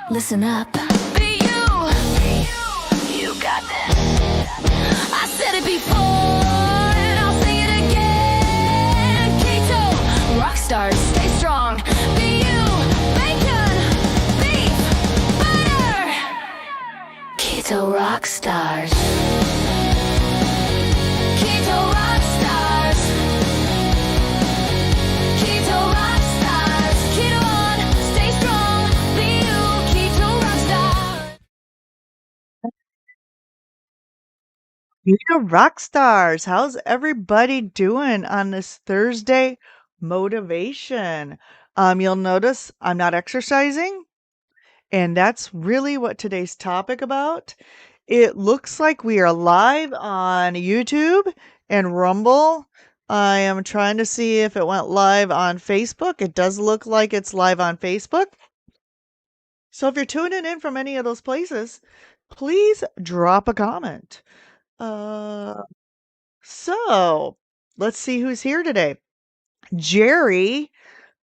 Listen up. Be you. You got this. I said it before, and I'll say it again. Keto, rockstars, stay strong. Be you. Bacon, beef, butter. Keto rockstars. Keto rockstars. Keto rockstars. Keto on, stay strong. Be you. Keto rockstars. Keto rock stars, how's everybody doing on this Thursday motivation? You'll notice I'm not exercising, and that's really what today's topic about. It looks like we are live on YouTube and Rumble. I am trying to see if it went live on Facebook. It does look like it's live on Facebook. So if you're tuning in from any of those places, please drop a comment. So let's see who's here today. Jerry,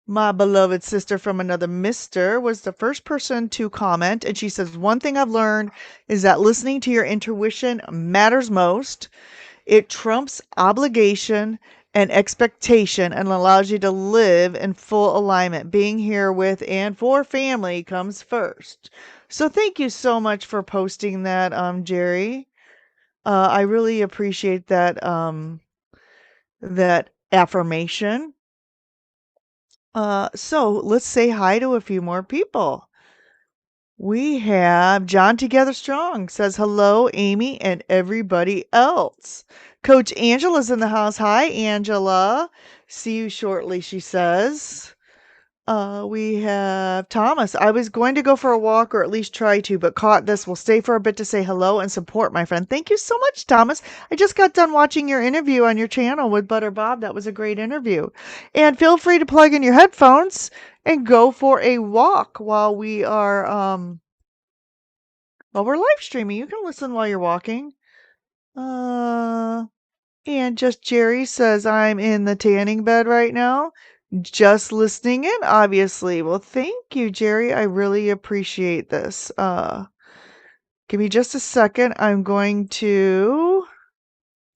my beloved sister from another mister, was the first person to comment. And she says, one thing I've learned is that listening to your intuition matters most. It trumps obligation and expectation and allows you to live in full alignment. Being here with and for family comes first. So thank you so much for posting that, Jerry. I really appreciate that that affirmation. So let's say hi to a few more people. We have John Together Strong says hello, Amy, and everybody else. Coach Angela's in the house. Hi, Angela. See you shortly, she says. We have Thomas. I was going to go for a walk or at least try to, but caught this. We'll stay for a bit to say hello and support my friend. Thank you so much, Thomas. I just got done watching your interview on your channel with Butter Bob. That was a great interview. And feel free to plug in your headphones and go for a walk while we are while we're live streaming. You can listen while you're walking. And just Jerry says I'm in the tanning bed right now. Just listening in, obviously. Well, thank you, Jerry. I really appreciate this. Give me just a second. I'm going to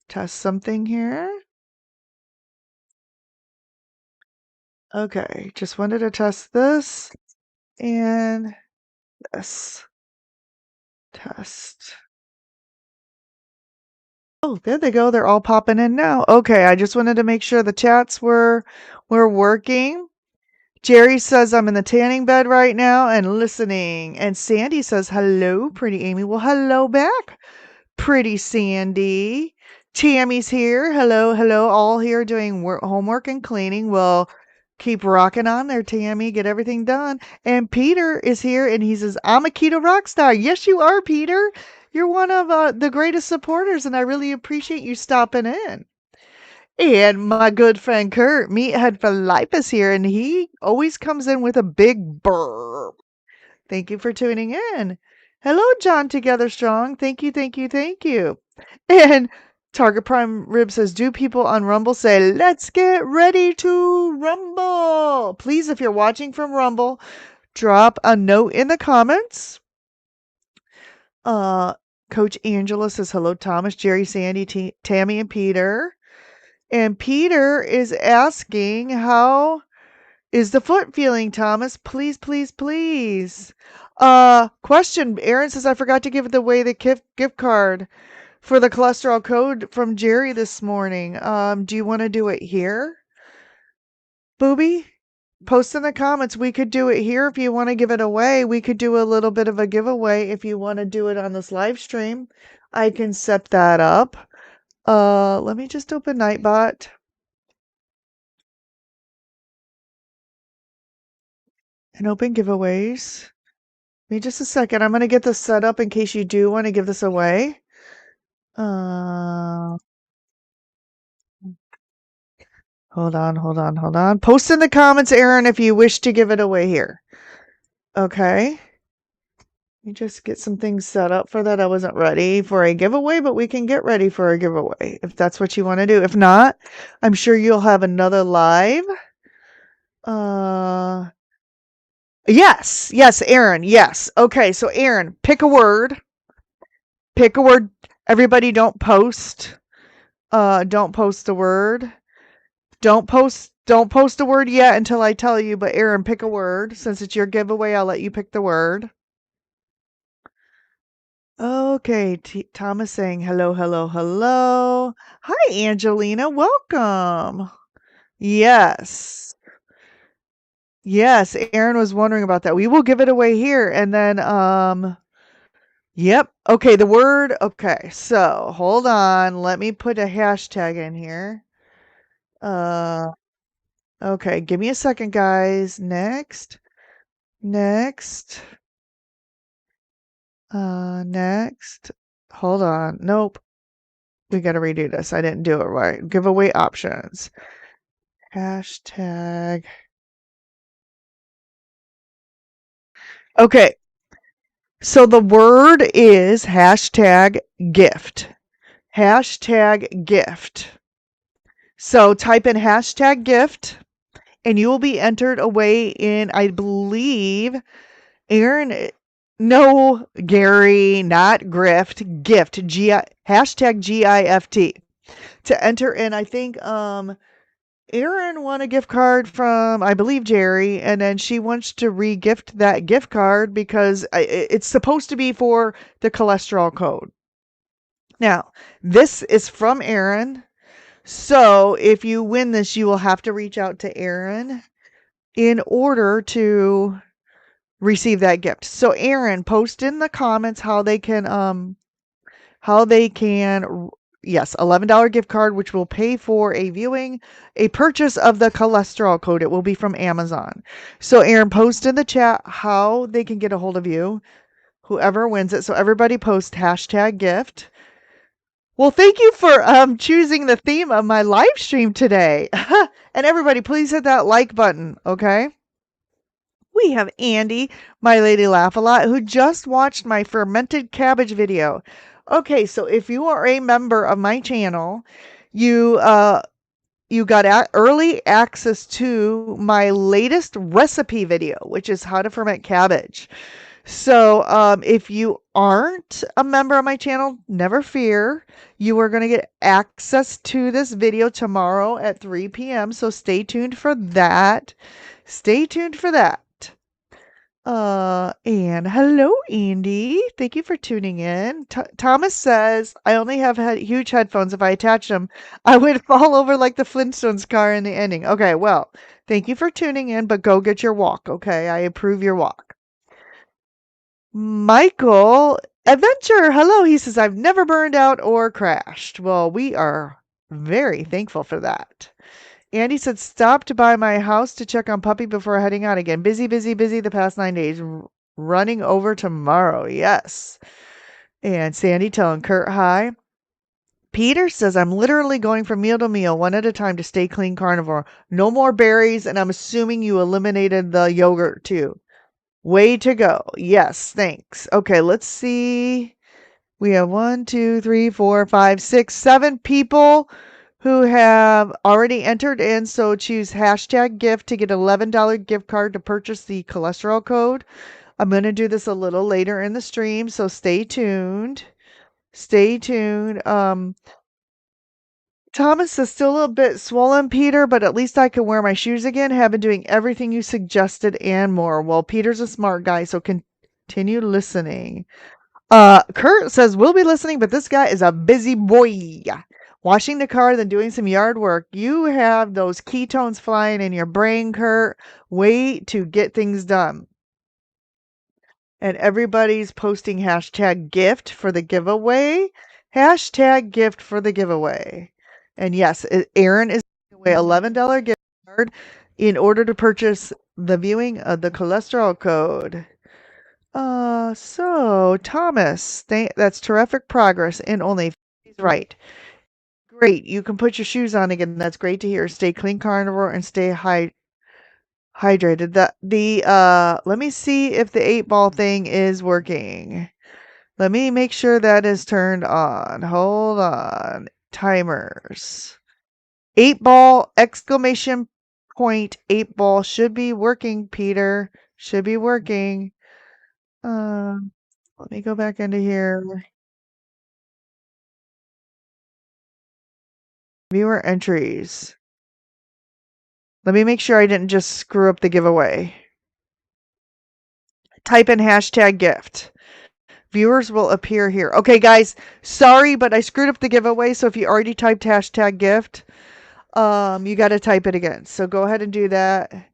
test something here. Okay, just wanted to test this and this. Test. Oh, there they go. They're all popping in now. Okay, I just wanted to make sure the chats were working. Jerry says I'm in the tanning bed right now and listening. And Sandy says, hello, pretty Amy. Well, hello back, pretty Sandy. Tammy's here. Hello, hello. All here doing homework and cleaning. Well, keep rocking on there, Tammy. Get everything done. And Peter is here and he says, I'm a keto rock star. Yes, you are, Peter. You're one of the greatest supporters, and I really appreciate you stopping in. And my good friend Kurt, Meathead for Life, is here, and he always comes in with a big burp. Thank you for tuning in. Hello, John Together Strong. Thank you, thank you, thank you. And Target Prime Rib says, do people on Rumble say, let's get ready to rumble? Please, if you're watching from Rumble, drop a note in the comments. Coach Angela says, hello, Thomas, Jerry, Sandy, Tammy, and Peter. And Peter is asking, how is the foot feeling, Thomas? Please, please, please. Question. Aaron says, I forgot to give away the gift card for the cholesterol code from Jerry this morning. Do you want to do it here? Booby? Post in the comments. We could do it here if you want to give it away. We could do a little bit of a giveaway if you want to do it on this live stream. I can set that up. Let me just open Nightbot. And open giveaways. Give me just a second. I'm going to get this set up in case you do want to give this away. Hold on. Post in the comments, Aaron, if you wish to give it away here. Okay. Let me just get some things set up for that. I wasn't ready for a giveaway, but we can get ready for a giveaway if that's what you want to do. If not, I'm sure you'll have another live. Yes, Aaron, yes. Okay, so Aaron, pick a word. Pick a word. Everybody don't post. Don't post a word. Don't post a word yet until I tell you, but Aaron, pick a word. Since it's your giveaway, I'll let you pick the word. Okay, Thomas saying hello, hello, hello. Hi, Angelina. Welcome. Yes. Yes, Aaron was wondering about that. We will give it away here and then yep. Okay, the word. Okay. So, hold on. Let me put a hashtag in here. Uh okay, give me a second, guys. Next. Next. Next. Hold on. Nope. We got to redo this. I didn't do it right. Giveaway options. Hashtag. Okay. So the word is hashtag gift. Hashtag gift. So type in hashtag gift and you will be entered away in, I believe, Aaron, no, Gary, not grift, gift, hashtag GIFT to enter in. I think Erin won a gift card from, I believe, Jerry, and then she wants to re-gift that gift card because it's supposed to be for the cholesterol code. Now, this is from Erin. So if you win this, you will have to reach out to Erin in order to receive that gift. So Erin, post in the comments how they can, yes, $11 gift card, which will pay for a purchase of the cholesterol code. It will be from Amazon. So Aaron, post in the chat how they can get a hold of you, whoever wins it. So everybody post hashtag gift. Well, thank you for choosing the theme of my live stream today. And everybody, please hit that like button, okay? We have Andy, my lady laugh a lot, who just watched my fermented cabbage video. Okay, so if you are a member of my channel, you you got early access to my latest recipe video, which is how to ferment cabbage. So if you aren't a member of my channel, never fear. You are going to get access to this video tomorrow at 3 p.m. So stay tuned for that. Stay tuned for that. And hello, Andy. Thank you for tuning in. Thomas says, I only have huge headphones. If I attach them, I would fall over like the Flintstones car in the ending. Okay, well, thank you for tuning in, but go get your walk, okay? I approve your walk. Michael Adventure, hello. He says, I've never burned out or crashed. Well, we are very thankful for that. Andy said, stopped by my house to check on Puppy before heading out again. Busy, busy, busy the past 9 days. Running over tomorrow. Yes. And Sandy telling Kurt hi. Peter says, I'm literally going from meal to meal, one at a time to stay clean carnivore. No more berries, and I'm assuming you eliminated the yogurt too. Way to go. Yes, thanks. Okay, let's see. We have 1, 2, 3, 4, 5, 6, 7 people who have already entered in. So choose hashtag gift to get $11 gift card to purchase the cholesterol code. I'm going to do this a little later in the stream, so stay tuned. Stay tuned. Thomas is still a little bit swollen, Peter, but at least I can wear my shoes again. Have been doing everything you suggested and more. Well, Peter's a smart guy, so continue listening. Kurt says, we'll be listening, but this guy is a busy boy. Washing the car, then doing some yard work. You have those ketones flying in your brain, Kurt. Wait to get things done. And everybody's posting hashtag gift for the giveaway. Hashtag gift for the giveaway. And yes, Aaron is giving away $11 gift card in order to purchase the viewing of the cholesterol code. So Thomas, that's terrific progress in only right. Great. You can put your shoes on again. That's great to hear. Stay clean carnivore and stay hydrated. Let me see if the 8-ball thing is working. Let me make sure that is turned on. Hold on. Timers. 8-ball exclamation point 8-ball should be working, Peter. Should be working. Let me go back into here. Viewer entries. Let me make sure I didn't just screw up the giveaway. Type in hashtag gift. Viewers will appear here. Okay, guys, sorry, but I screwed up the giveaway. So if you already typed hashtag gift, you got to type it again. So go ahead and do that.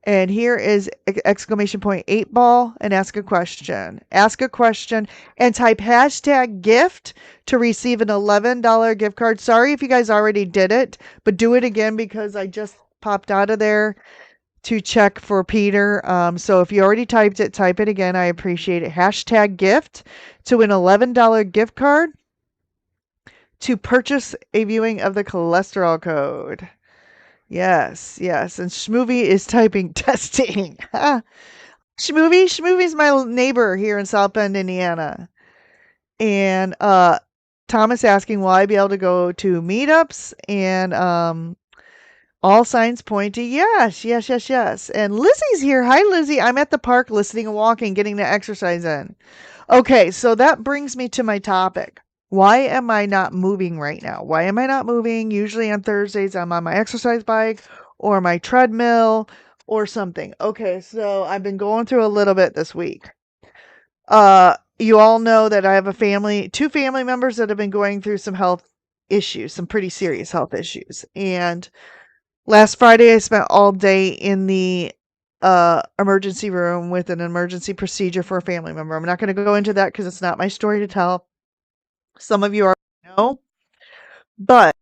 And here is exclamation point 8 ball and ask a question. Ask a question and type hashtag gift to receive an $11 gift card. Sorry if you guys already did it, but do it again because I just popped out of there to check for Peter. So if you already typed it, type it again. I appreciate it. Hashtag gift to win $11 gift card to purchase a viewing of the cholesterol code. Yes, yes. And Schmovie is typing testing. Schmovie's my neighbor here in South Bend, Indiana. And Thomas asking, will I be able to go to meetups? And all signs point to yes, yes, yes, yes. And Lizzie's here. Hi, Lizzie. I'm at the park listening and walking, getting the exercise in. Okay, so that brings me to my topic. Why am I not moving right now? Why am I not moving? Usually on Thursdays, I'm on my exercise bike or my treadmill or something. Okay, so I've been going through a little bit this week. You all know that I have two family members that have been going through some health issues, some pretty serious health issues. And last Friday, I spent all day in the emergency room with an emergency procedure for a family member. I'm not going to go into that because it's not my story to tell. Some of you already know. But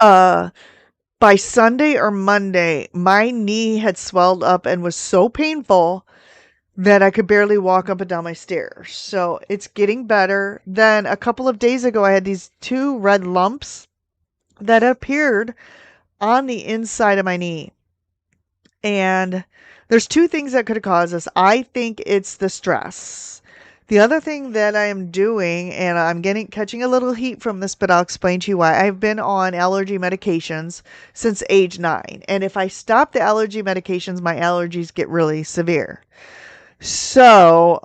by Sunday or Monday, my knee had swelled up and was so painful that I could barely walk up and down my stairs. So it's getting better. Then a couple of days ago, I had these 2 red lumps that appeared on the inside of my knee. And there's 2 things that could have caused this. I think it's the stress. The other thing that I am doing, and I'm catching a little heat from this, but I'll explain to you why. I've been on allergy medications since age 9. And if I stop the allergy medications, my allergies get really severe. So,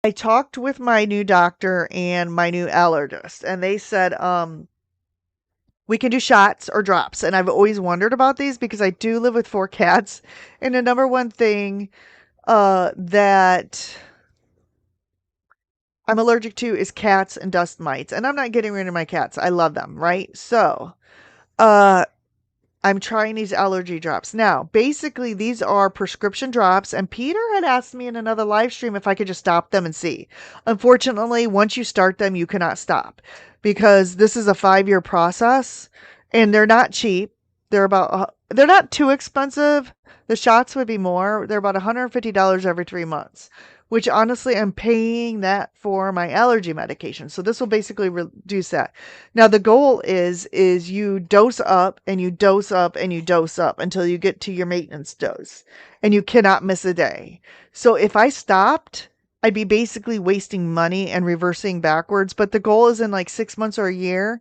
I talked with my new doctor and my new allergist, and they said, we can do shots or drops. And I've always wondered about these because I do live with 4 cats. And the number one thing that I'm allergic to is cats and dust mites. And I'm not getting rid of my cats. I love them, right? So, I'm trying these allergy drops. Now, basically, these are prescription drops, and Peter had asked me in another live stream if I could just stop them and see. Unfortunately, once you start them, you cannot stop because this is a 5-year process, and they're not cheap. They're not too expensive. The shots would be more. They're about $150 every 3 months, which honestly, I'm paying that for my allergy medication. So this will basically reduce that. Now the goal is you dose up and you dose up and you dose up until you get to your maintenance dose, and you cannot miss a day. So if I stopped, I'd be basically wasting money and reversing backwards. But the goal is in like 6 months or a year.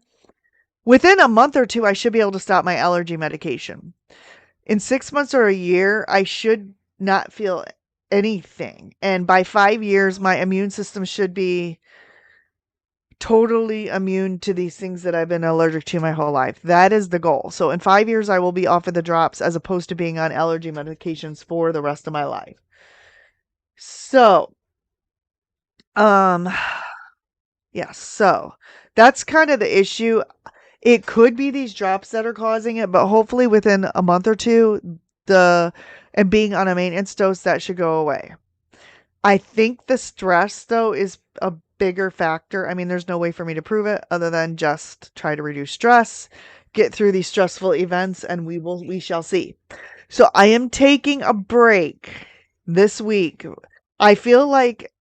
Within a month or 2, I should be able to stop my allergy medication. In 6 months or a year, I should not feel anything. And by 5 years, my immune system should be totally immune to these things that I've been allergic to my whole life. That is the goal. So in 5 years, I will be off of the drops as opposed to being on allergy medications for the rest of my life. So, yes, so that's kind of the issue. It could be these drops that are causing it, but hopefully within a month or 2, and being on a maintenance dose, that should go away. I think the stress, though, is a bigger factor. I mean, there's no way for me to prove it other than just try to reduce stress, get through these stressful events, and we shall see. So I am taking a break this week. I feel like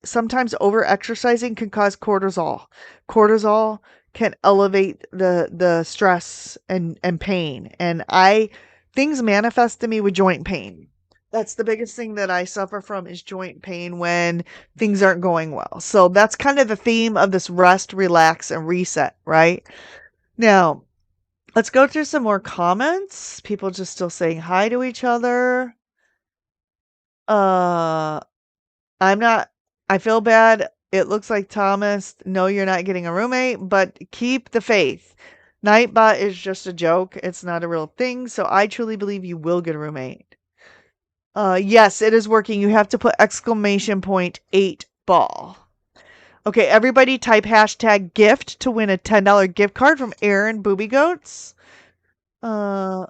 sometimes over exercising can cause cortisol. Cortisol can elevate the stress and pain. And things manifest to me with joint pain. That's the biggest thing that I suffer from is joint pain when things aren't going well. So that's kind of the theme of this rest, relax, and reset, right? Now, Let's go through some more comments. People just still saying hi to each other. Uh, I'm not I feel bad. It looks like Thomas, no, you're not getting a roommate, but keep the faith. Nightbot is just a joke. It's not a real thing. So I truly believe you will get a roommate. Yes, it is working. You have to put exclamation point 8 ball. Okay, everybody type hashtag gift to win a $10 gift card from Aaron Booby Goats. Uh,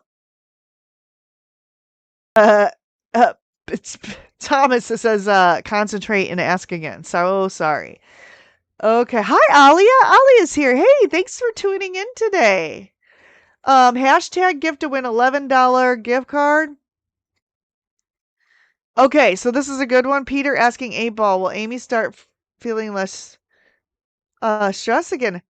uh, uh, it's Thomas that says, concentrate and ask again. So sorry. Okay. Hi, Alia. Alia's here. Hey, thanks for tuning in today. Hashtag gift to win $11 gift card. Okay, so this is a good one. Peter asking 8 ball, will Amy start feeling less stress again?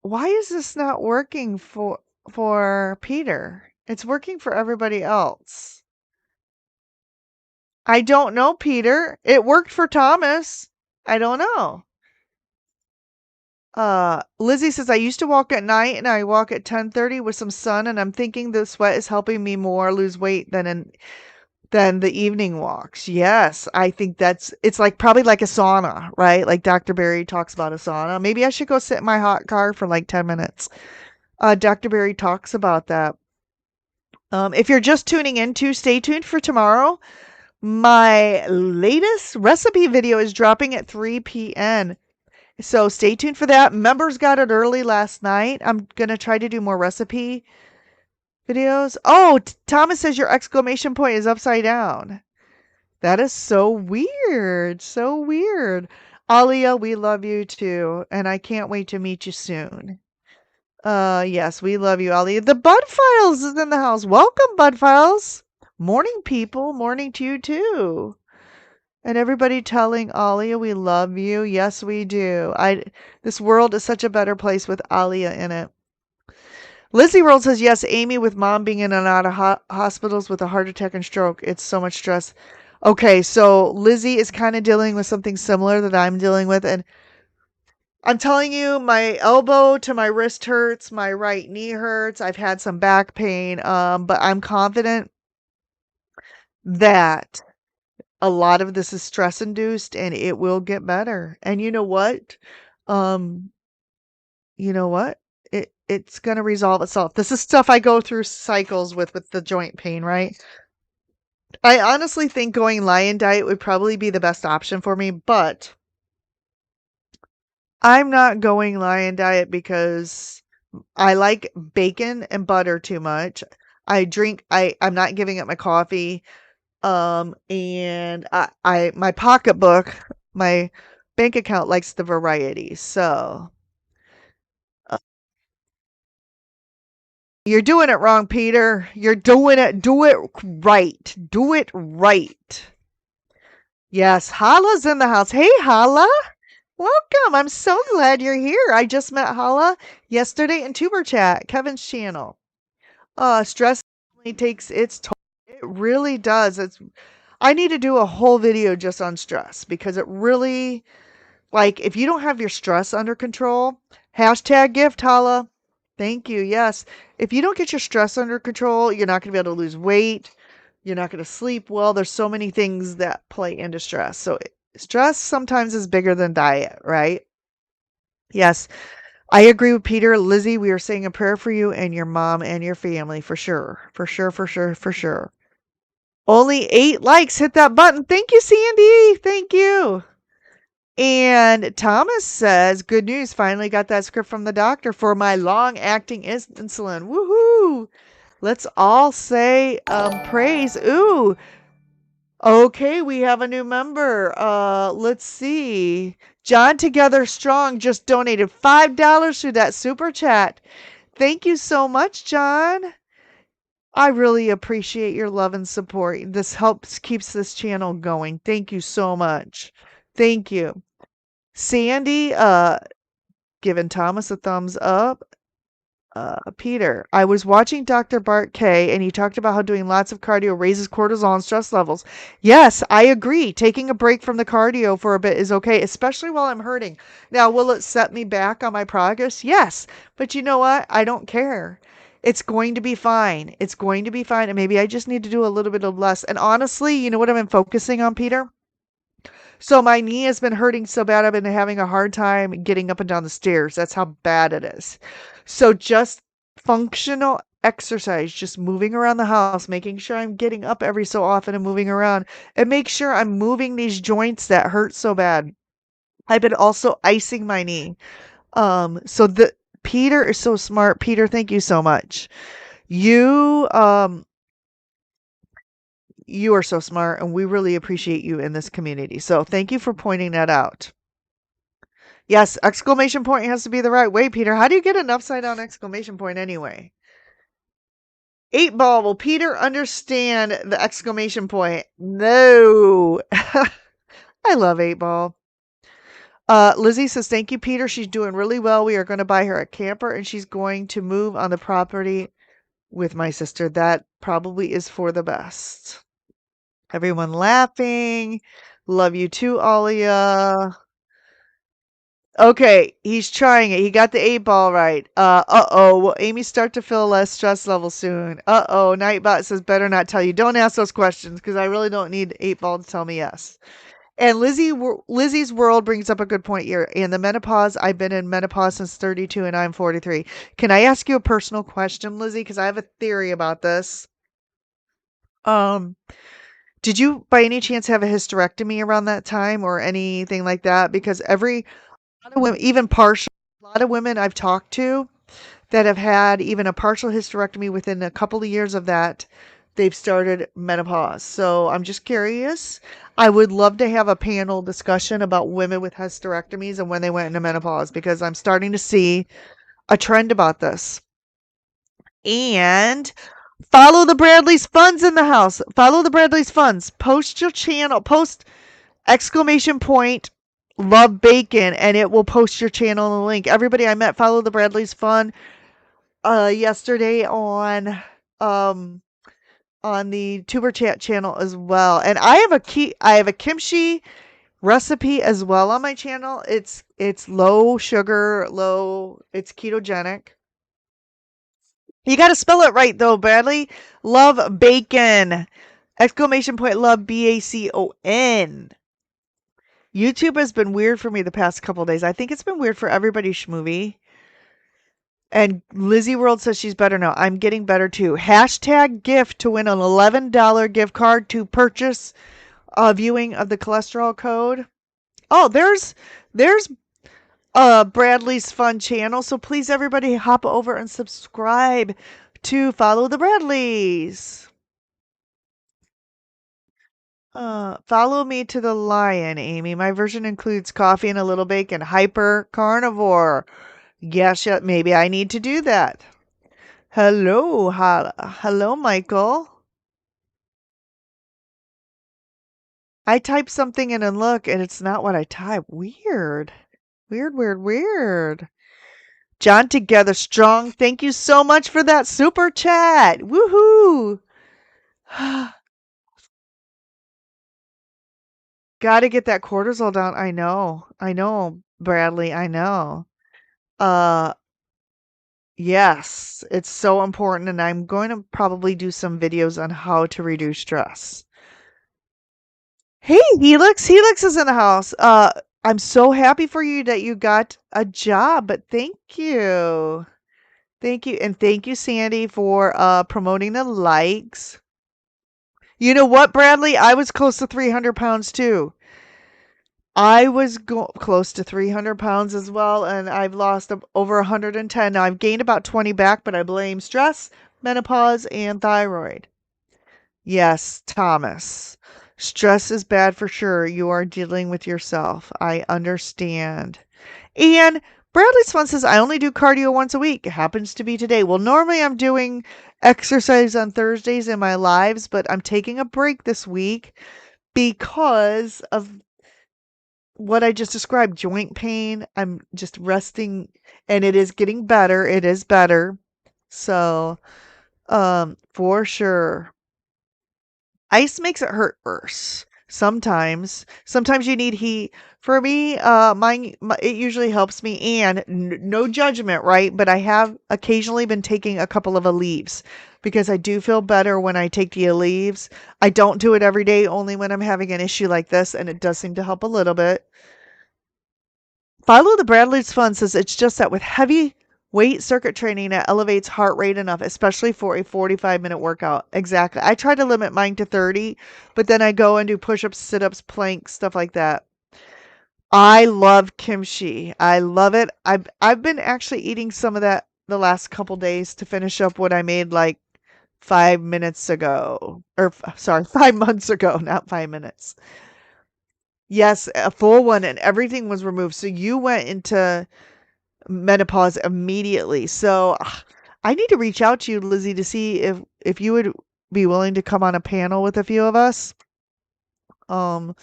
Why is this not working for Peter? It's working for everybody else. I don't know, Peter. It worked for Thomas. I don't know. Lizzie says I used to walk at night and I walk at 10:30 with some sun and I'm thinking the sweat is helping me more lose weight than the evening walks. Yes, I think it's like probably like a sauna, right? Like Dr. Barry talks about a sauna. Maybe I should go sit in my hot car for like 10 minutes. Dr. Barry talks about that. If you're just tuning in to stay tuned for tomorrow. My latest recipe video is dropping at 3 p.m. So stay tuned for that. Members got it early last night. I'm going to try to do more recipe videos. Oh, Thomas says your exclamation point is upside down. That is so weird. So weird. Alia, we love you too. And I can't wait to meet you soon. Yes, we love you, Alia. The Bud Files is in the house. Welcome, Bud Files. Morning, people. Morning to you too. And everybody telling Alia we love you. Yes, we do. This world is such a better place with Alia in it. Lizzie World says yes, Amy, with mom being in and out of hospitals with a heart attack and stroke. It's so much stress. Okay, so Lizzie is kind of dealing with something similar that I'm dealing with. And I'm telling you, my elbow to my wrist hurts, my right knee hurts. I've had some back pain, but I'm confident that a lot of this is stress induced and it will get better. And you know what? Um, you know what? It's gonna resolve itself. This is stuff I go through cycles with the joint pain, right? I honestly think going lion diet would probably be the best option for me, but I'm not going lion diet because I like bacon and butter too much. I'm not giving up my coffee. And my pocketbook, my bank account likes the variety. So uh, you're doing it wrong, Peter. You're doing it. Do it right. Do it right. Yes, Hala's in the house. Hey, Hala. Welcome. I'm so glad you're here. I just met Hala yesterday in Tuber Chat, Kevin's channel. Stress definitely takes its toll. It really does. I need to do a whole video just on stress because it really, like, if you don't have your stress under control, hashtag gift, Hala. Thank you. Yes. If you don't get your stress under control, you're not going to be able to lose weight. You're not going to sleep well. There's so many things that play into stress. So stress sometimes is bigger than diet, right? Yes. I agree with Peter. Lizzie, we are saying a prayer for you and your mom and your family for sure. For sure, for sure, for sure. Only 8 likes. Hit that button. Thank you, Sandy. Thank you. And Thomas says, good news. Finally got that script from the doctor for my long-acting insulin. Woohoo. Let's all say praise. Ooh. Okay, we have a new member. Let's see. John Together Strong just donated $5 through that super chat. Thank you so much, John. I really appreciate your love and support. This keeps this channel going. Thank you so much. Thank you. Sandy, giving Thomas a thumbs up. Peter, I was watching Dr. Bart K, and he talked about how doing lots of cardio raises cortisol and stress levels. Yes, I agree. Taking a break from the cardio for a bit is okay, especially while I'm hurting. Now, will it set me back on my progress? Yes. But you know what? I don't care. It's going to be fine. It's going to be fine. And maybe I just need to do a little bit of less. And honestly, you know what I've been focusing on, Peter? So my knee has been hurting so bad, I've been having a hard time getting up and down the stairs. That's how bad it is. So just functional exercise, just moving around the house, making sure I'm getting up every so often and moving around, and make sure I'm moving these joints that hurt so bad. I've been also icing my knee. So the Peter is so smart. Peter, thank you so much. You you are so smart, and we really appreciate you in this community. So thank you for pointing that out. Yes, exclamation point has to be the right way, Peter. How do you get an upside down exclamation point anyway? 8 ball, will Peter understand the exclamation point? No. I love 8 ball. Lizzie says, thank you, Peter. She's doing really well. We are going to buy her a camper, and she's going to move on the property with my sister. That probably is for the best. Everyone laughing. Love you too, Alia. Okay, he's trying it. He got the 8 ball right. Uh-oh. Will Amy start to feel less stress level soon? Uh-oh. Nightbot says better not tell you. Don't ask those questions because I really don't need 8 ball to tell me yes. And Lizzie's world brings up a good point here. And the menopause, I've been in menopause since 32 and I'm 43. Can I ask you a personal question, Lizzie? Because I have a theory about this. Did you by any chance have a hysterectomy around that time or anything like that? Because a lot of women, even partial, a lot of women I've talked to that have had even a partial hysterectomy within a couple of years of that, they've started menopause. So I'm just curious. I would love to have a panel discussion about women with hysterectomies and when they went into menopause because I'm starting to see a trend about this. And follow the Bradley's funds in the house. Follow the Bradley's funds. Post your channel. Post exclamation point love bacon and it will post your channel and the link. Everybody I met follow the Bradley's fun yesterday on the tuber chat channel as well. And I have a kimchi recipe as well on my channel. It's low sugar, it's ketogenic. You got to spell it right though, Bradley. Love bacon. Exclamation point love BACON. YouTube has been weird for me the past couple days. I think it's been weird for everybody, Schmovie. And Lizzie World says she's better now. I'm getting better too. Hashtag gift to win an $11 gift card to purchase a viewing of the cholesterol code. Oh, there's Bradley's fun channel. So please everybody hop over and subscribe to follow the Bradleys. Follow me to the lion, Amy. My version includes coffee and a little bacon. Hyper carnivore. Yes, yeah, maybe I need to do that. Hello, hello, Michael. I type something in and look, and it's not what I type. Weird. Weird, weird, weird. John Together Strong, thank you so much for that super chat. Woohoo! Gotta get that cortisol down. I know, Bradley, I know. Uh, yes, it's so important, and I'm going to probably do some videos on how to reduce stress. Hey, Helix. Helix is in the house. I'm so happy for you that you got a job, but thank you. Thank you. And thank you, Sandy, for promoting the likes. You know what, Bradley? I was close to 300 pounds too. I was close to 300 pounds as well, and I've lost over 110. Now, I've gained about 20 back, but I blame stress, menopause, and thyroid. Yes, Thomas. Stress is bad for sure. You are dealing with yourself. I understand. And Bradley's Fun says, I only do cardio once a week. It happens to be today. Well, normally I'm doing exercise on Thursdays in my lives, but I'm taking a break this week because of what I just described, joint pain. I'm just resting and it is getting better. It is better. So, for sure. Ice makes it hurt worse. Sometimes you need heat. For me, it usually helps me, and no judgment, right? But I have occasionally been taking a couple of Aleve because I do feel better when I take the Aleve. I don't do it every day, only when I'm having an issue like this, and it does seem to help a little bit. Follow the Bradley's Fund says it's just that with heavy weight circuit training, it elevates heart rate enough, especially for a 45-minute workout. Exactly. I try to limit mine to 30, but then I go and do push-ups, sit-ups, planks, stuff like that. I love kimchi. I love it. I've been actually eating some of that the last couple days to finish up what I made like 5 minutes ago. Sorry, 5 months ago, not 5 minutes. Yes, a full one, and everything was removed. So you went into menopause immediately. So I need to reach out to you, Lizzie, to see if you would be willing to come on a panel with a few of us, um,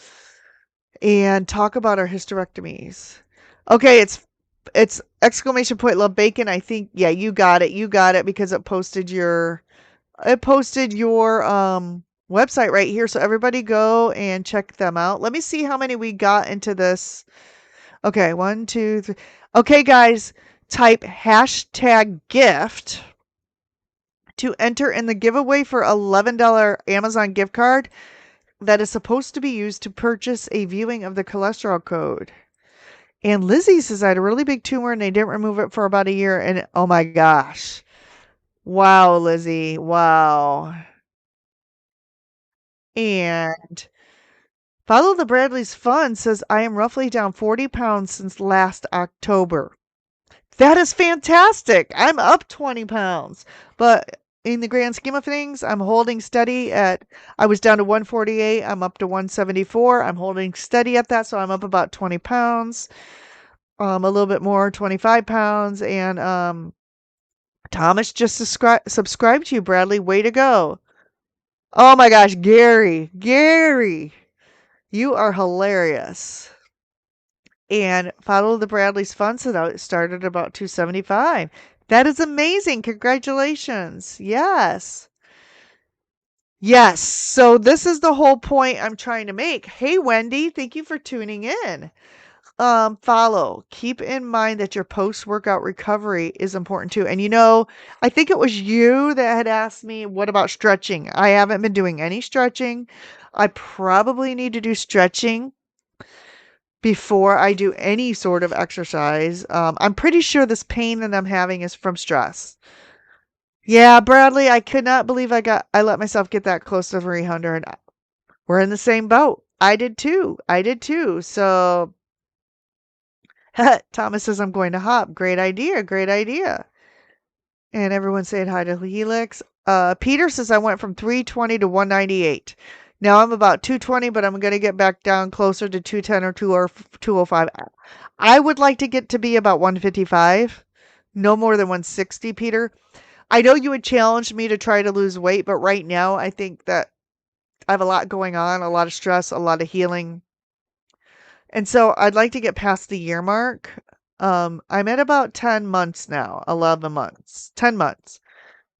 and talk about our hysterectomies. Okay, it's exclamation point love bacon. I think yeah, you got it. You got it because it posted your website right here. So everybody go and check them out. Let me see how many we got into this. Okay, 1, 2, 3. Okay, guys, type hashtag gift to enter in the giveaway for $11 Amazon gift card that is supposed to be used to purchase a viewing of the cholesterol code. And Lizzie says I had a really big tumor and they didn't remove it for about a year. And oh my gosh. Wow, Lizzie. Wow. And Follow the Bradley's Fund says I am roughly down 40 pounds since last October. That is fantastic. I'm up 20 pounds. But in the grand scheme of things, I'm holding steady I was down to 148. I'm up to 174. I'm holding steady at that. So I'm up about 20 pounds, a little bit more, 25 pounds. And Thomas just subscribed to you, Bradley. Way to go. Oh my gosh, Gary, you are hilarious. And Follow the Bradley's Fun said it started about 275. That is amazing. Congratulations. Yes. Yes. So this is the whole point I'm trying to make. Hey, Wendy, thank you for tuning in. Follow. Keep in mind that your post-workout recovery is important too. And I think it was you that had asked me, what about stretching? I haven't been doing any stretching. I probably need to do stretching before I do any sort of exercise. I'm pretty sure this pain that I'm having is from stress. Yeah, Bradley, I could not believe I let myself get that close to 300. We're in the same boat. I did too. I did too. So Thomas says I'm going to hop. Great idea. Great idea. And everyone's saying hi to Helix. Peter says I went from 320 to 198. Now I'm about 220, but I'm going to get back down closer to 210 or 205. I would like to get to be about 155, no more than 160, Peter. I know you would challenge me to try to lose weight, but right now I think that I have a lot going on, a lot of stress, a lot of healing. And so I'd like to get past the year mark. I'm at about 10 months now, 11 months, 10 months.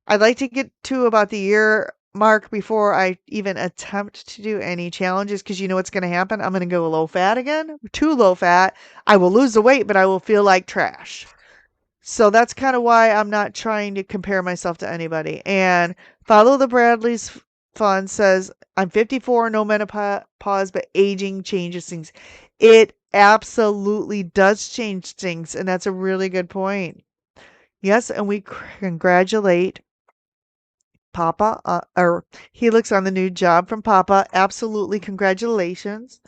I'd like to get to about the year mark before I even attempt to do any challenges because you know what's going to happen? I'm going to go low fat again, too low fat. I will lose the weight, but I will feel like trash. So that's kind of why I'm not trying to compare myself to anybody. And Follow the Bradley's Fund says, I'm 54, no menopause, but aging changes things. It absolutely does change things. And that's a really good point. Yes, and we congratulate Papa, or Helix on the new job from Papa. Absolutely, congratulations.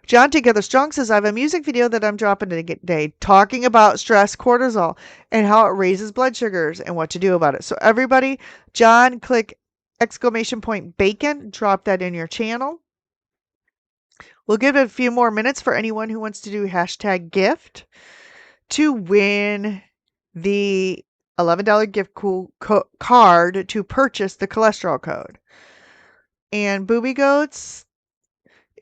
John Together Strong says, I have a music video that I'm dropping today talking about stress, cortisol, and how it raises blood sugars and what to do about it. So everybody, John, click exclamation point bacon, drop that in your channel. We'll give it a few more minutes for anyone who wants to do hashtag gift to win the $11 gift card to purchase the cholesterol code. And Booby Goats,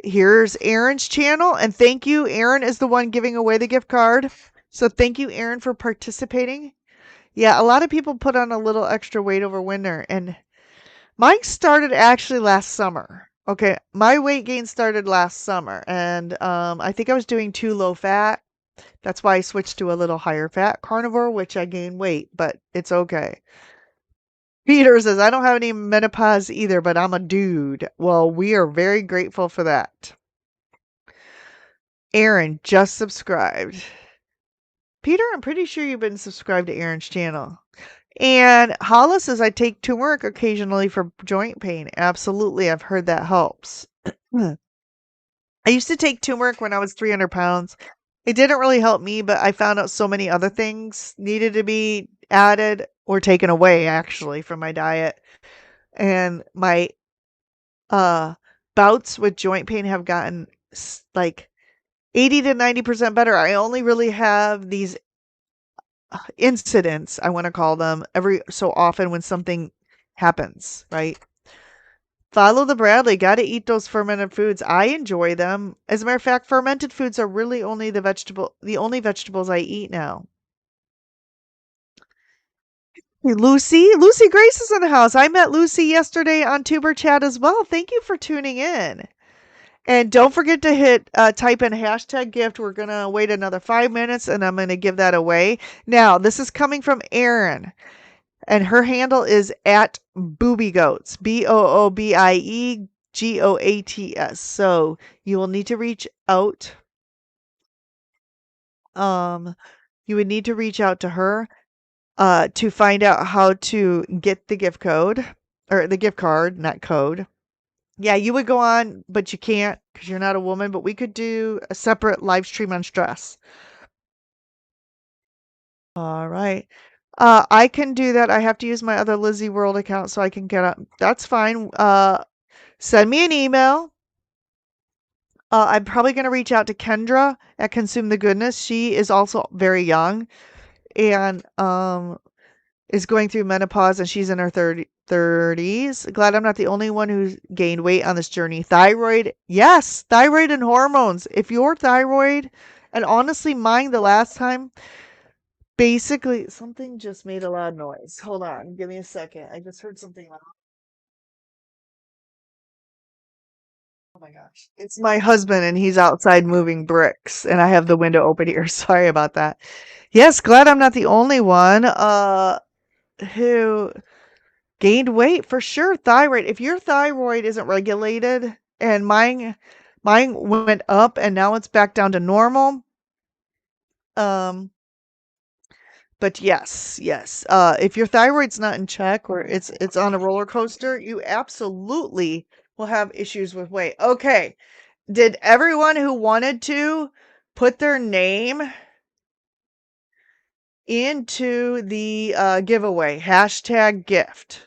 here's Aaron's channel. And thank you. Aaron is the one giving away the gift card. So thank you, Aaron, for participating. Yeah, a lot of people put on a little extra weight over winter, and mine started actually last summer. Okay, my weight gain started last summer, and I think I was doing too low fat. That's why I switched to a little higher fat carnivore, which I gained weight, but it's okay. Peter says, I don't have any menopause either, but I'm a dude. Well, we are very grateful for that. Aaron just subscribed. Peter, I'm pretty sure you've been subscribed to Aaron's channel. And Hala says, I take turmeric occasionally for joint pain. Absolutely. I've heard that helps. I used to take turmeric when I was 300 pounds. It didn't really help me, but I found out so many other things needed to be added or taken away, actually, from my diet. And my uh, bouts with joint pain have gotten like 80 to 90% better. I only really have these incidents, I want to call them, every so often when something happens, right? Follow the Bradley. Got to eat those fermented foods. I enjoy them. As a matter of fact, fermented foods are really only the only vegetables I eat now. Hey, Lucy Grace is in the house. I met Lucy yesterday on Tuber Chat as well. Thank you for tuning in. And don't forget to type in hashtag gift. We're going to wait another 5 minutes and I'm going to give that away. Now, this is coming from Erin. And her handle is at boobiegoats, BOOBIEGOATS. So you will need to reach out. You would need to reach out to her to find out how to get the gift code or the gift card, not code. Yeah, you would go on, but you can't because you're not a woman. But we could do a separate live stream on stress. All right. I can do that. I have to use my other Lizzie World account so I can get up. That's fine. Send me an email. I'm probably going to reach out to Kendra at Consume the Goodness. She is also very young and is going through menopause and she's in her 30s. Glad I'm not the only one who's gained weight on this journey. Thyroid, yes, thyroid and hormones. If your thyroid, and honestly, mine the last time, basically, something just made a loud noise. Hold on, give me a second. I just heard something loud. Oh my gosh. It's my husband and he's outside moving bricks and I have the window open here. Sorry about that. Yes, glad I'm not the only one who gained weight for sure. Thyroid. If your thyroid isn't regulated and mine went up and now it's back down to normal. But yes. If your thyroid's not in check or it's on a roller coaster, you absolutely will have issues with weight. Okay. Did everyone who wanted to put their name into the giveaway? Hashtag gift.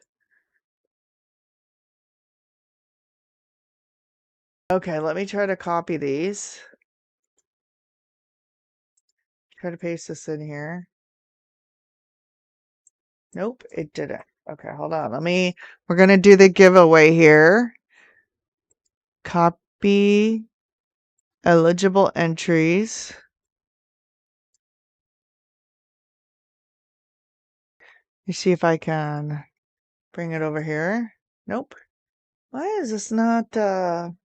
Okay, let me try to copy these. Try to paste this in here. Nope, it didn't. Okay, hold on. We're going to do the giveaway here. Copy eligible entries. Let me see if I can bring it over here. Nope. Why is this not, all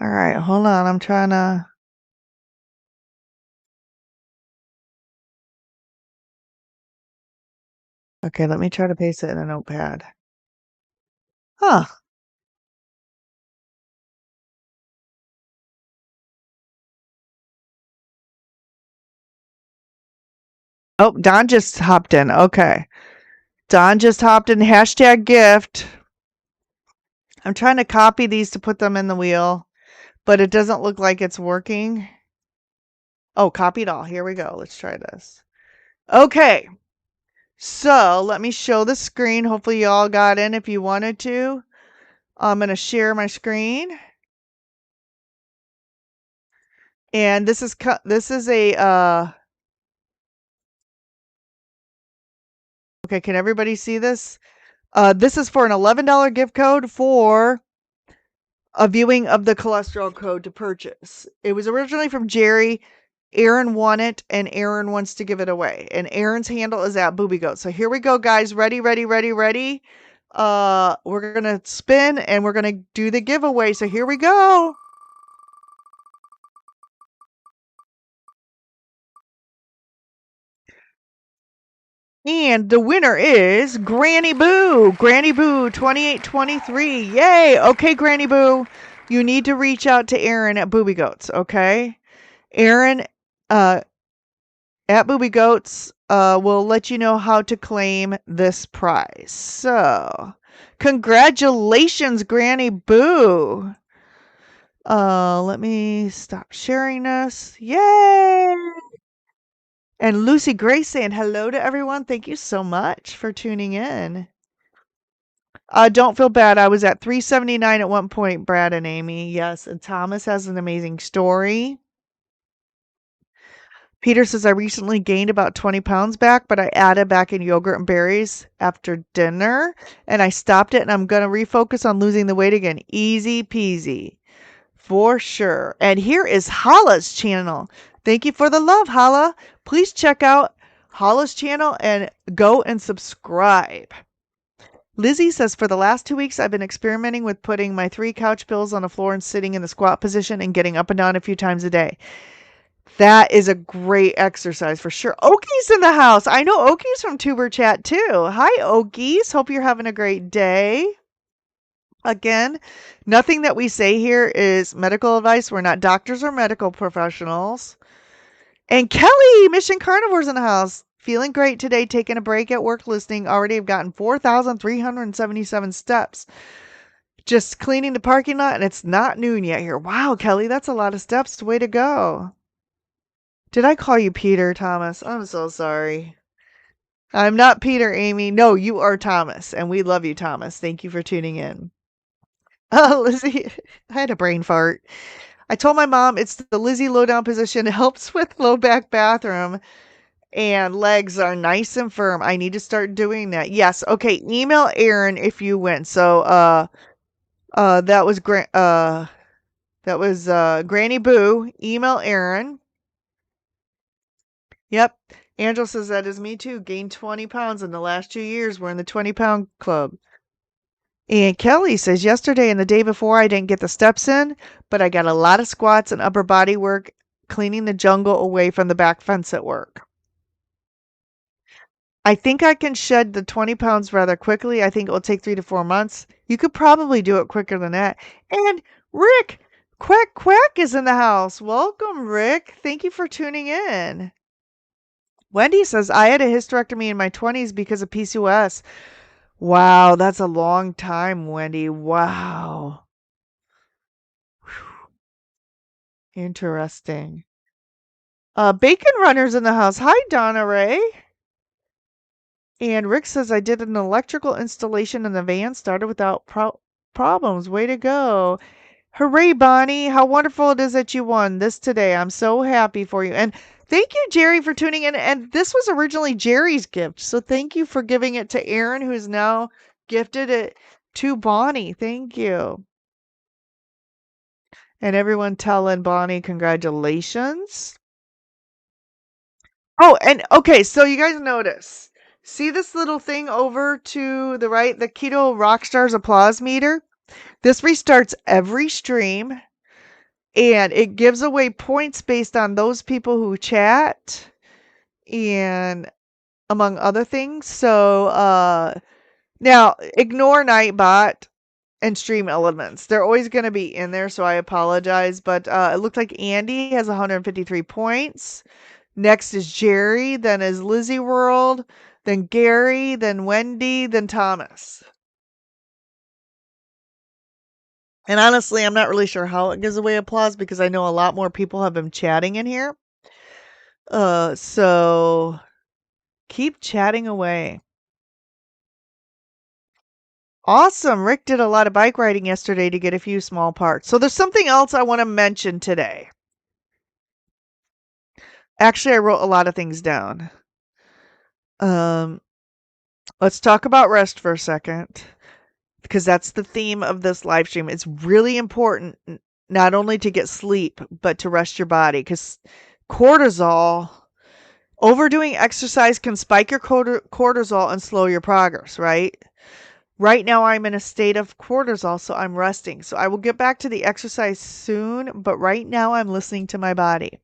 right, hold on. I'm trying to, okay, let me try to paste it in a notepad. Huh. Oh, Don just hopped in. Okay. Don just hopped in. Hashtag gift. I'm trying to copy these to put them in the wheel, but it doesn't look like it's working. Oh, copied all. Here we go. Let's try this. Okay. So let me show the screen. Hopefully you all got in if you wanted to. I'm going to share my screen. And this is a okay, can everybody see this? This is for an $11 gift code for a viewing of the cholesterol code to purchase. It was originally from Jerry. Aaron won it, and Aaron wants to give it away. And Aaron's handle is at Booby Goat. So here we go, guys. Ready, ready, ready, ready. We're gonna spin and we're gonna do the giveaway. So here we go. And the winner is Granny Boo. Granny Boo 2823. Yay. Okay, Granny Boo. You need to reach out to Aaron at Booby Goats, okay? Aaron at Booby Goats will let you know how to claim this prize. So, congratulations, Granny Boo. Let me stop sharing this. Yay! And Lucy Grace saying hello to everyone. Thank you so much for tuning in. Don't feel bad. I was at 379 at one point, Brad and Amy. Yes, and Thomas has an amazing story. Peter says, I recently gained about 20 pounds back, but I added back in yogurt and berries after dinner, and I stopped it, and I'm going to refocus on losing the weight again. Easy peasy. For sure. And here is Hala's channel. Thank you for the love, Hala. Please check out Hala's channel and go and subscribe. Lizzie says, for the last 2 weeks, I've been experimenting with putting my 3 couch pillows on the floor and sitting in the squat position and getting up and down a few times a day. That is a great exercise for sure. Okie's in the house. I know Okie's from Tuber Chat too. Hi, Okies. Hope you're having a great day. Again, nothing that we say here is medical advice. We're not doctors or medical professionals. And Kelly, Mission Carnivore's in the house. Feeling great today, taking a break at work listening. Already have gotten 4,377 steps. Just cleaning the parking lot, and it's not noon yet here. Wow, Kelly, that's a lot of steps. Way to go. Did I call you Peter, Thomas? I'm so sorry. I'm not Peter, Amy. No, you are Thomas, and we love you, Thomas. Thank you for tuning in. Oh, Lizzie, I had a brain fart. I told my mom it's the Lizzie low down position. It helps with low back bathroom, and legs are nice and firm. I need to start doing that. Yes. Okay. Email Aaron if you win. So, that was Granny Boo. Email Aaron. Yep. Angel says that is me too. Gained 20 pounds in the last 2 years. We're in the 20-pound club. And Kelly says, yesterday and the day before, I didn't get the steps in, but I got a lot of squats and upper body work cleaning the jungle away from the back fence at work. I think I can shed the 20 pounds rather quickly. I think it will take 3 to 4 months. You could probably do it quicker than that. And Rick, Quack Quack is in the house. Welcome, Rick. Thank you for tuning in. Wendy says, I had a hysterectomy in my 20s because of PCOS. Wow, that's a long time, Wendy. Wow. Interesting. Bacon Runner's in the house. Hi, Donna Ray. And Rick says, I did an electrical installation in the van, started without problems. Way to go. Hooray, Bonnie. How wonderful it is that you won this today. I'm so happy for you. And thank you, Jerry, for tuning in. And this was originally Jerry's gift. So thank you for giving it to Aaron, who's now gifted it to Bonnie. Thank you. And everyone telling Bonnie congratulations. Oh, and okay, so you guys notice. See this little thing over to the right, the Keto Rockstars applause meter? This restarts every stream, and it gives away points based on those people who chat and among other things. So now ignore Nightbot and Stream Elements. They're always going to be in there, so I apologize. But it looked like Andy has 153 points. Next is Jerry, then is Lizzie World, then Gary, then Wendy, then Thomas. And honestly, I'm not really sure how it gives away applause because I know a lot more people have been chatting in here. So keep chatting away. Awesome. Rick did a lot of bike riding yesterday to get a few small parts. So there's something else I want to mention today. Actually, I wrote a lot of things down. Let's talk about rest for a second, because that's the theme of this live stream. It's really important not only to get sleep, but to rest your body, because cortisol. Overdoing exercise can spike your cortisol and slow your progress, right? Right now, I'm in a state of cortisol, so I'm resting. So I will get back to the exercise soon, but right now I'm listening to my body.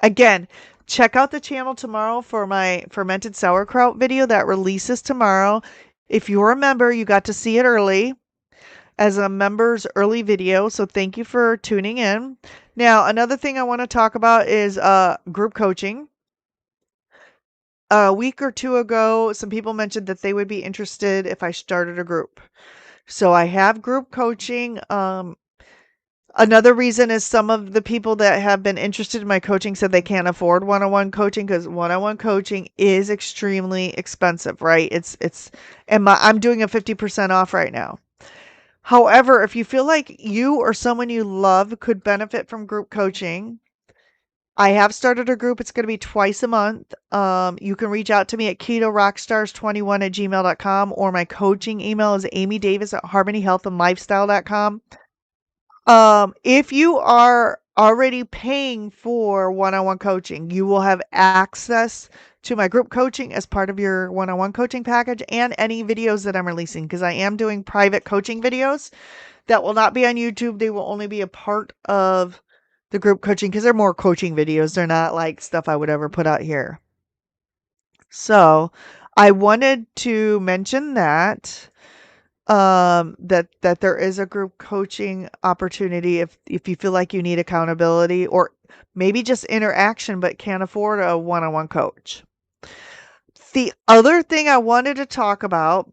Again, check out the channel tomorrow for my fermented sauerkraut video that releases tomorrow. If you're a member, you got to see it early as a member's early video, so thank you for tuning in. Now, another thing I want to talk about is group coaching. A week or two ago, some people mentioned that they would be interested if I started a group. So I have group coaching. Another reason is some of the people that have been interested in my coaching said they can't afford one-on-one coaching because one-on-one coaching is extremely expensive, right? I'm doing a 50% off right now. However, if you feel like you or someone you love could benefit from group coaching, I have started a group. It's going to be twice a month. You can reach out to me at ketorockstars21@gmail.com, or my coaching email is amydavis@harmonyhealthandlifestyle.com. If you are already paying for one-on-one coaching, you will have access to my group coaching as part of your one-on-one coaching package and any videos that I'm releasing, because I am doing private coaching videos that will not be on YouTube. They will only be a part of the group coaching because they're more coaching videos. They're not like stuff I would ever put out here. So I wanted to mention that that there is a group coaching opportunity if you feel like you need accountability or maybe just interaction but can't afford a one-on-one coach. The other thing I wanted to talk about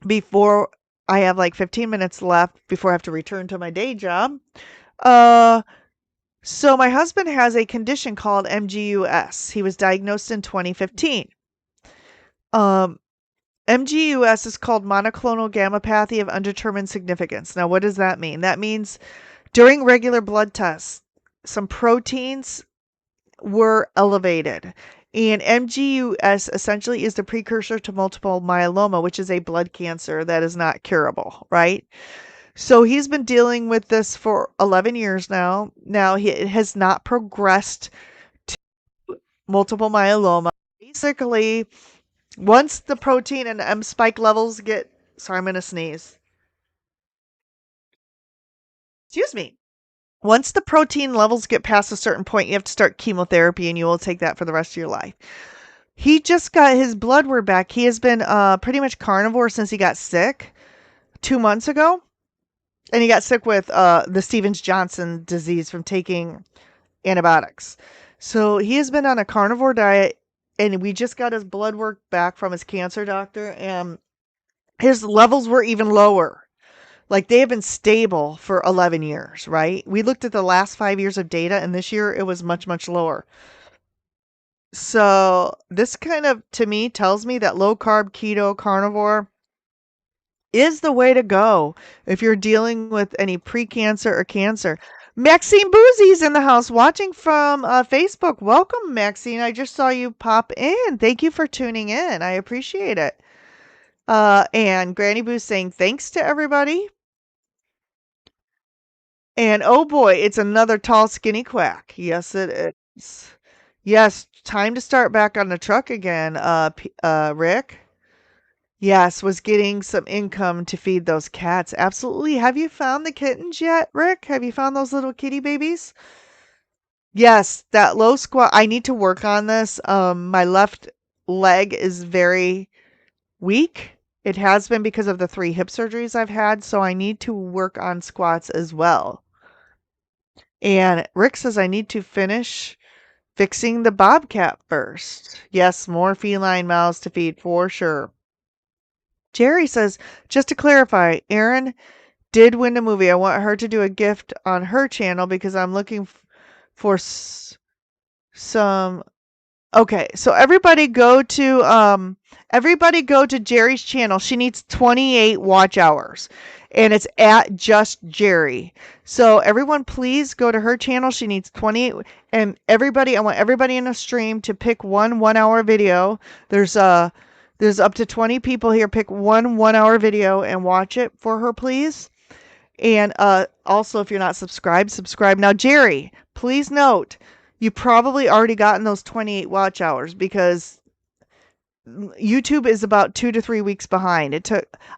before I have like 15 minutes left before I have to return to my day job. So my husband has a condition called MGUS. He was diagnosed in 2015. MGUS is called monoclonal gammopathy of undetermined significance. Now, what does that mean? That means during regular blood tests, some proteins were elevated. And MGUS essentially is the precursor to multiple myeloma, which is a blood cancer that is not curable, right? So he's been dealing with this for 11 years now. Now it has not progressed to multiple myeloma. Basically, once the protein and M spike levels get, sorry, I'm going to sneeze. Excuse me. Once the protein levels get past a certain point, you have to start chemotherapy and you will take that for the rest of your life. He just got his blood work back. He has been pretty much carnivore since he got sick 2 months ago. And he got sick with the Stevens-Johnson disease from taking antibiotics. So he has been on a carnivore diet, and we just got his blood work back from his cancer doctor, and his levels were even lower. Like they have been stable for 11 years, right? We looked at the last 5 years of data, and this year it was much, much lower. So this kind of, to me, tells me that low carb, keto, carnivore is the way to go if you're dealing with any pre-cancer or cancer. Maxine Boozy's in the house watching from Facebook. Welcome, Maxine. I just saw you pop in. Thank you for tuning in. I appreciate it. And Granny Boo's saying thanks to everybody. And oh boy, it's another tall, skinny quack. Yes, it is. Yes, time to start back on the truck again, Rick. Yes, was getting some income to feed those cats. Absolutely. Have you found the kittens yet, Rick? Have you found those little kitty babies? Yes, that low squat. I need to work on this. My left leg is very weak. It has been because of the 3 hip surgeries I've had, so I need to work on squats as well. And Rick says I need to finish fixing the bobcat first. Yes, more feline mouths to feed for sure. Jerry says, just to clarify, Erin did win the movie. I want her to do a gift on her channel because I'm looking for some. Okay, so everybody go to Jerry's channel. She needs 28 watch hours, and it's at just Jerry. So everyone, please go to her channel. She needs 28, and I want everybody in the stream to pick one 1-hour video. There's up to 20 people here. Pick one 1-hour video and watch it for her, please. And also, if you're not subscribed, subscribe. Now, Jerry, please note, you probably already gotten those 28 watch hours because YouTube is about 2 to 3 weeks behind.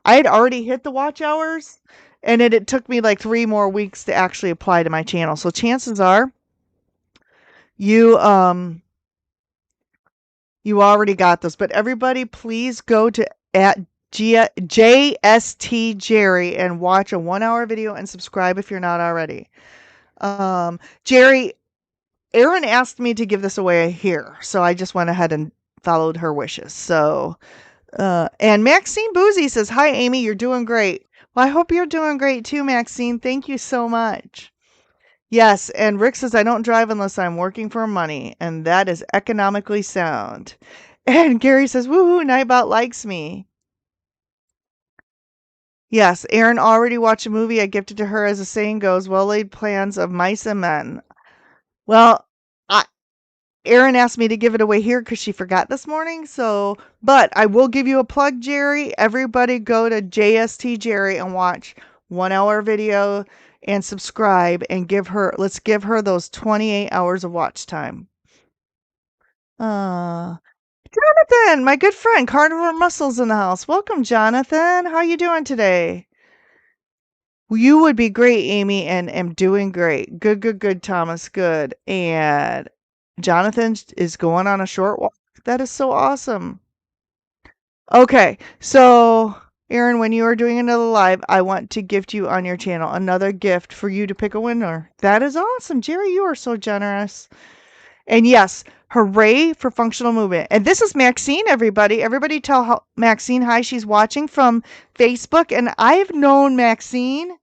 I had already hit the watch hours, and it took me like 3 more weeks to actually apply to my channel. So chances are you you already got those. But everybody, please go to at JST Jerry and watch a 1-hour video and subscribe if you're not already. Jerry, Erin asked me to give this away here, so I just went ahead and followed her wishes. So, and Maxine Boozy says, "Hi, Amy, you're doing great." Well, I hope you're doing great too, Maxine. Thank you so much. Yes, and Rick says, "I don't drive unless I'm working for money, and that is economically sound." And Gary says, "Woohoo, Nightbot likes me." Yes, Erin already watched a movie I gifted to her. As the saying goes, well-laid plans of mice and men. Well, I Erin asked me to give it away here because she forgot this morning. But I will give you a plug, Jerry. Everybody go to JST Jerry and watch 1-hour video and subscribe and let's give her those 28 hours of watch time. Jonathan, my good friend, Carnivore Muscles in the house. Welcome, Jonathan. How you doing today? You would be great, Amy, and am doing great. Good, good, good, Thomas. Good. And Jonathan is going on a short walk. That is so awesome. Okay, so Aaron, when you are doing another live, I want to gift you on your channel another gift for you to pick a winner. That is awesome. Jerry, you are so generous. And yes, hooray for functional movement. And this is Maxine, everybody. Everybody tell Maxine hi. She's watching from Facebook. And I've known Maxine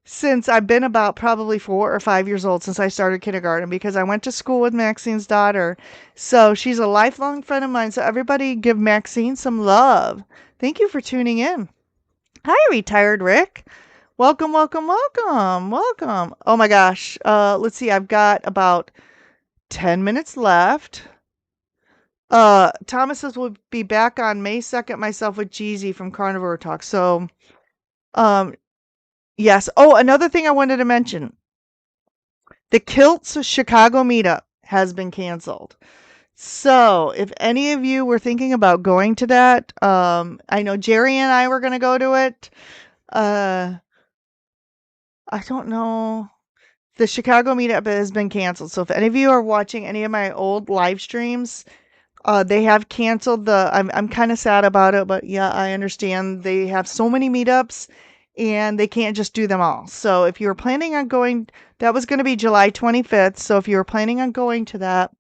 since I've been about probably 4 or 5 years old, since I started kindergarten, because I went to school with Maxine's daughter. So she's a lifelong friend of mine. So everybody give Maxine some love. Thank you for tuning in. Hi, retired Rick. Welcome, welcome, welcome, welcome. Oh my gosh. Let's see. I've got about 10 minutes left. Thomas says we'll be back on May 2nd, myself with Jeezy from Carnivore Talk. So, yes. Oh, another thing I wanted to mention. The Kilts Chicago meetup has been canceled. So, if any of you were thinking about going to that, I know Jerry and I were going to go to it. I don't know. The Chicago meetup has been canceled. So, if any of you are watching any of my old live streams, they have canceled I'm kind of sad about it, but yeah, I understand they have so many meetups and they can't just do them all. So if you were planning on going, that was going to be July 25th. So if you were planning on going to that,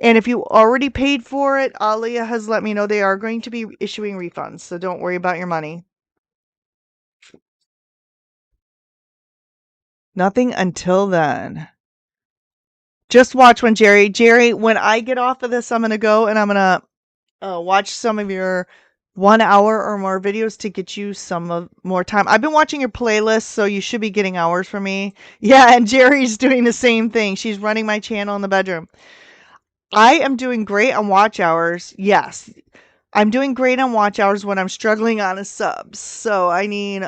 and if you already paid for it, Alia has let me know they are going to be issuing refunds. So don't worry about your money. Nothing until then. Just watch when Jerry, when I get off of this, I'm going to go and I'm going to watch some of your 1 hour or more videos to get you more time. I've been watching your playlist, so you should be getting hours from me. Yeah, and Jerry's doing the same thing. She's running my channel in the bedroom. I am doing great on watch hours. Yes, I'm doing great on watch hours when I'm struggling on a subs. So I need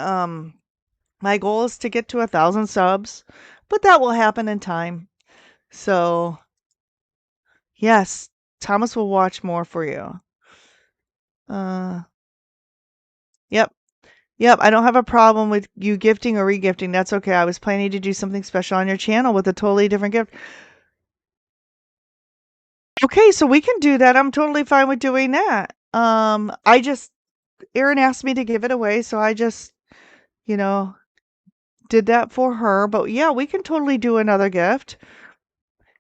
my goal is to get to 1,000 subs, but that will happen in time. So yes, Thomas will watch more for you. Yep. Yep, I don't have a problem with you gifting or regifting. That's okay. I was planning to do something special on your channel with a totally different gift. Okay, so we can do that. I'm totally fine with doing that. Erin asked me to give it away, so I just, you know, did that for her. But yeah, we can totally do another gift.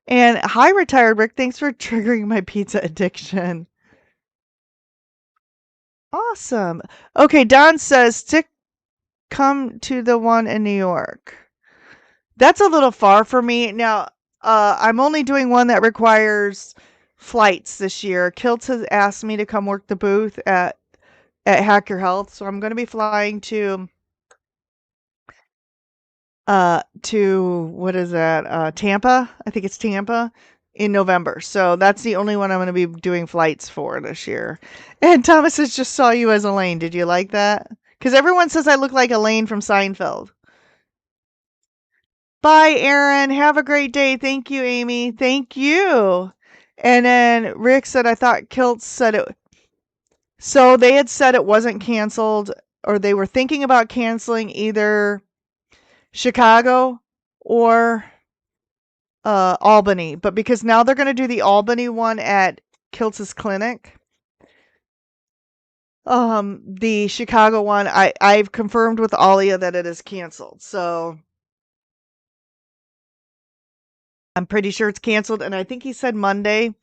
And hi, retired Rick. Thanks for triggering my pizza addiction. Awesome. Okay, Don says, come to the one in New York. That's a little far for me. Now, I'm only doing one that requires flights this year. Kilt has asked me to come work the booth at Hack Your Health, so I'm going to be flying to what is that? Tampa. I think it's Tampa in November. So that's the only one I'm going to be doing flights for this year. And Thomas has just saw you as Elaine. Did you like that? Because everyone says I look like Elaine from Seinfeld. Bye, Aaron. Have a great day. Thank you, Amy. Thank you. And then Rick said, I thought Kilts said it. So they had said it wasn't canceled, or they were thinking about canceling either Chicago or Albany. But because now they're going to do the Albany one at Kilts' clinic, the Chicago one, I've confirmed with Alia that it is canceled. So I'm pretty sure it's canceled. And I think he said Monday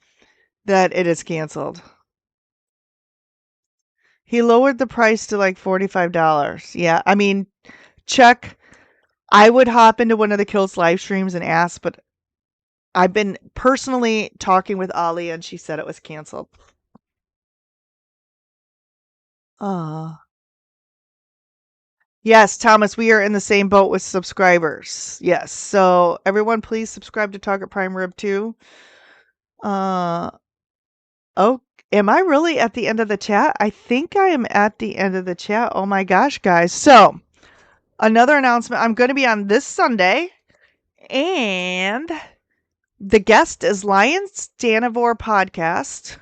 that it is canceled. He lowered the price to like $45. Yeah, I mean, check. I would hop into one of the Kills live streams and ask, but I've been personally talking with Ali and she said it was canceled. Yes, Thomas, we are in the same boat with subscribers. Yes. So everyone please subscribe to Target Prime Rib too. Oh, am I really at the end of the chat? I think I am at the end of the chat. Oh my gosh, guys. So another announcement. I'm going to be on this Sunday, and the guest is Lions Danivore Podcast.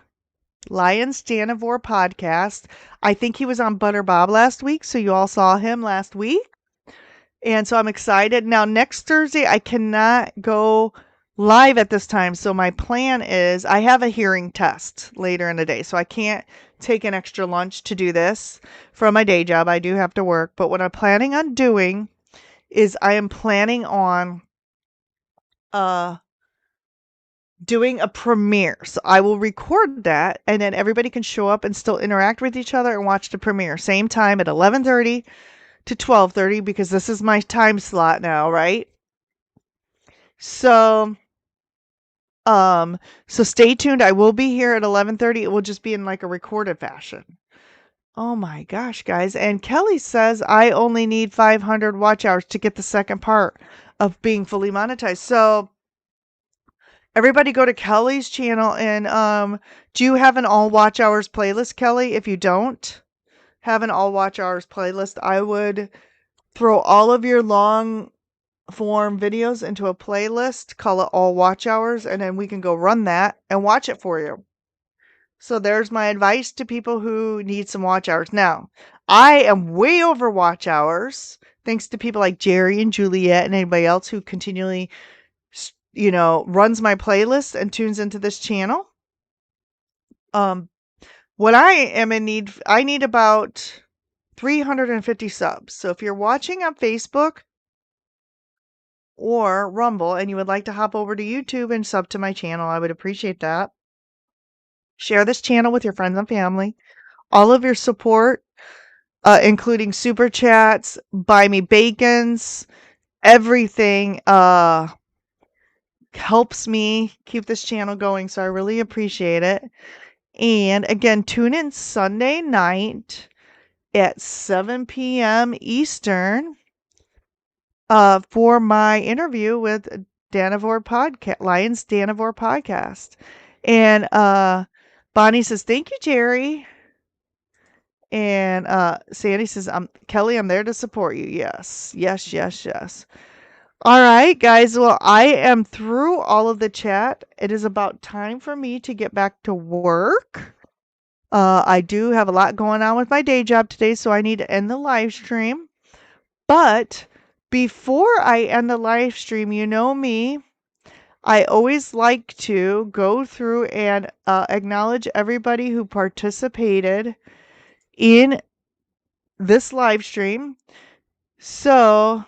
Lions Danivore Podcast. I think he was on Butter Bob last week, so you all saw him last week. And so I'm excited. Now, next Thursday, I cannot go live at this time. So my plan is I have a hearing test later in the day. So I can't take an extra lunch to do this from my day job. I do have to work. But what I'm planning on doing is I am planning on doing a premiere. So I will record that, and then everybody can show up and still interact with each other and watch the premiere. Same time at 11:30 to 12:30, because this is my time slot now, right? So so stay tuned. I will be here at 11:30. It will just be in like a recorded fashion. Oh my gosh, guys. And Kelly says I only need 500 watch hours to get the second part of being fully monetized. So everybody go to Kelly's channel and do you have an all watch hours playlist, Kelly? If you don't have an all watch hours playlist, I would throw all of your long form videos into a playlist, call it all watch hours, and then we can go run that and watch it for you. So there's my advice to people who need some watch hours. Now, I am way over watch hours, thanks to people like Jerry and Juliet and anybody else who continually, runs my playlist and tunes into this channel. What I am in need, I need about 350 subs. So if you're watching on Facebook or Rumble and you would like to hop over to YouTube and sub to my channel, I would appreciate that. Share this channel with your friends and family. All of your support, including super chats, buy me bacons, everything helps me keep this channel going. So I really appreciate it. And again, tune in Sunday night at 7 p.m. Eastern for my interview with Danivore Podcast, Lions Danivore Podcast. And Bonnie says, thank you, Jerry. And Sandy says, Kelly, I'm there to support you. Yes, yes, yes, yes. All right, guys. Well, I am through all of the chat. It is about time for me to get back to work. I do have a lot going on with my day job today, so I need to end the live stream. But before I end the live stream, you know me, I always like to go through and acknowledge everybody who participated in this live stream. So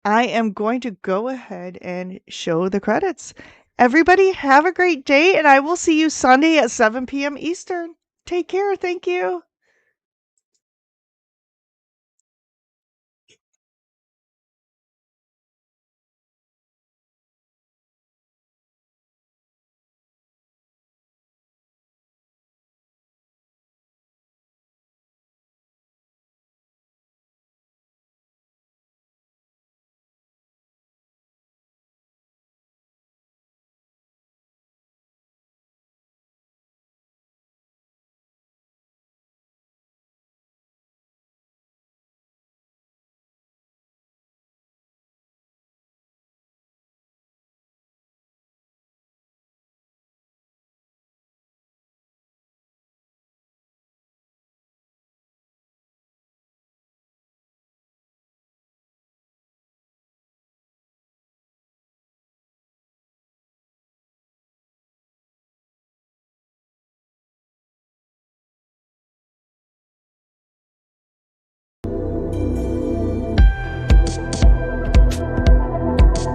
I am going to go ahead and show the credits. Everybody have a great day, and I will see you Sunday at 7 p.m. Eastern. Take care. Thank you.